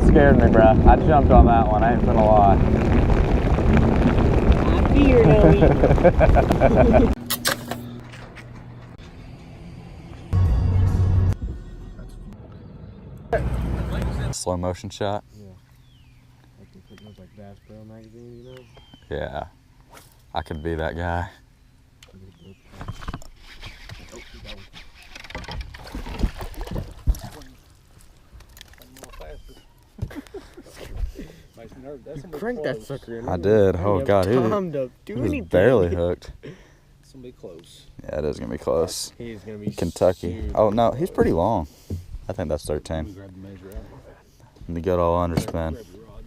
scared me, bro. I jumped on that one. I ain't gonna lie. I fear no evil. Slow motion shot. Yeah. Like they put those like Bass Pro magazine, you know? Yeah. I could be that guy. Crank that sucker in. I did. Oh god, he was barely hooked. It's gonna be close. Yeah, it is gonna be close. He's gonna be Kentucky. Oh no, he's pretty long. I think that's 13. Grab the measure out. And the good old underspin. Grab your rod.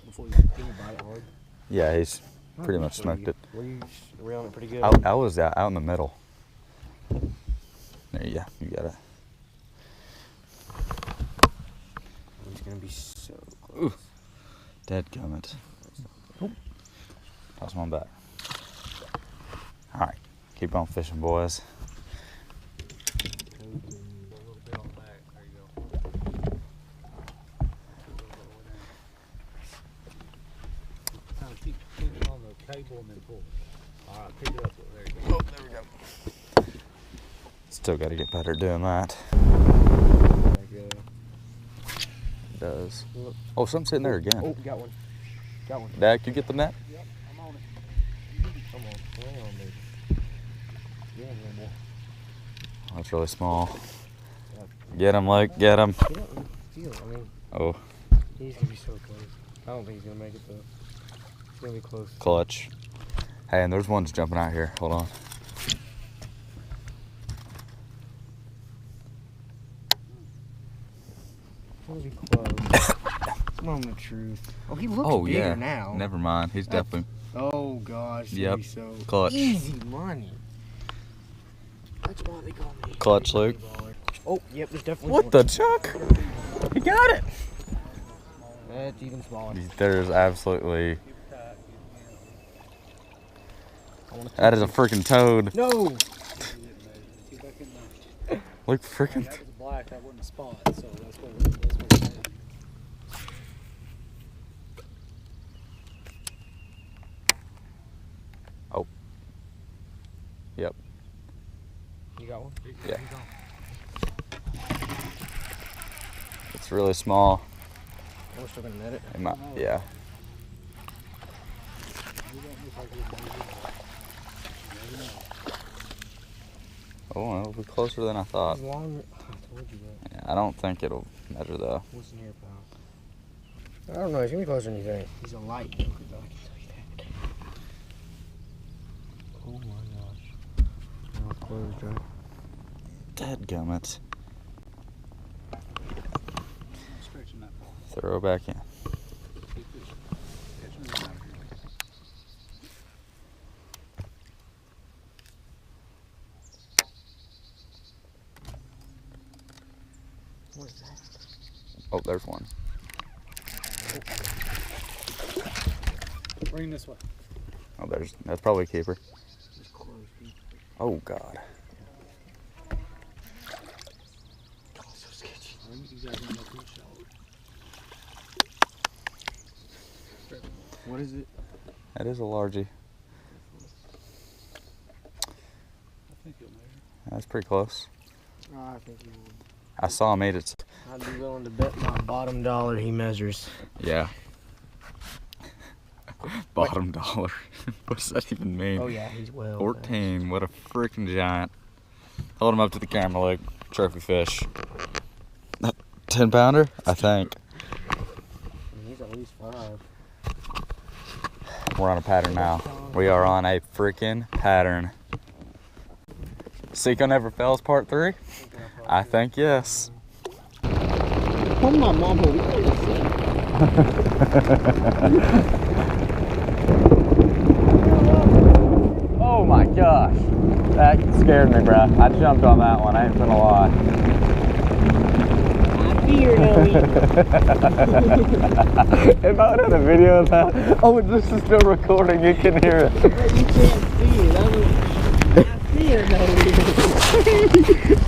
Before you bite it hard. Yeah, he's pretty much smoked it. Were you reeling it pretty good? I was out in the middle. There you go. You got it. He's gonna be so close. Ooh. Dead gummit. Toss one back. Alright. Keep on fishing, boys. Keep pinching on the cable and then pull. Alright, pick it up. There you go. Oh, there we go. Still got to get better doing that. It does. Oh, something's sitting there again. Oh, got one. Got one. Dad, can you get the net? Yep, I'm on it. Come on. Hang on, baby. Get him, boy. Oh, it's really small. Get him, Luke. Get him. Get up and feel it. I mean, Oh, he's gonna be so close. I don't think he's gonna make it though. He's gonna be close. clutch. Hey, and there's ones jumping out here. Hold on. He's gonna be close. Moment of truth. Oh, he looks bigger yeah. now. Never mind. He's definitely Oh gosh. he's Yep. gonna be so clutch. easy money. That's why they call me. Clutch, Luke. Oh, yep. There's definitely. What the chuck? He got it. That's even smaller. There's absolutely. That is a freaking toad. No. Look, freaking. That was black. That wasn't a spot. So that's what it is. Oh. Yep. You got one? Yeah. It's really small. We're still gonna net it. It might, yeah. Oh, it'll be closer than I thought. He's long. I told you that. Yeah, I don't think it'll measure though. What's in here, pal? I don't know. He's gonna be closer than you think. He's a light though, I can tell you that. Oh my gosh. Now closed, right? Dadgummit. Stretching that ball. Throw back in. Keep fishing. Catching it out here. What is that? Oh, there's one. Bring this way. Oh, that's probably a keeper. It's close, dude. Oh God. Oh, so sketchy. You guys don't know who's shallow. What is it? That is a largie. I think you'll measure. That's pretty close. Oh, I think he would. I saw him eat it. I'd be willing to bet my bottom dollar he measures. Yeah. Bottom dollar. What does that even mean? Oh yeah, he's well. 14. What a freaking giant. Hold him up to the camera, like trophy fish. 10 pounder? I think. He's at least 5. We're on a pattern now. We are on a freaking pattern. Seco Never Fails Part 3? I think yes. Oh my mama. Oh my gosh. That scared me, bro. I jumped on that one. I ain't gonna lie. I fear no evil. If I would have a video of that, oh, this is still recording. You can hear it. You can't see it. I fear no evil.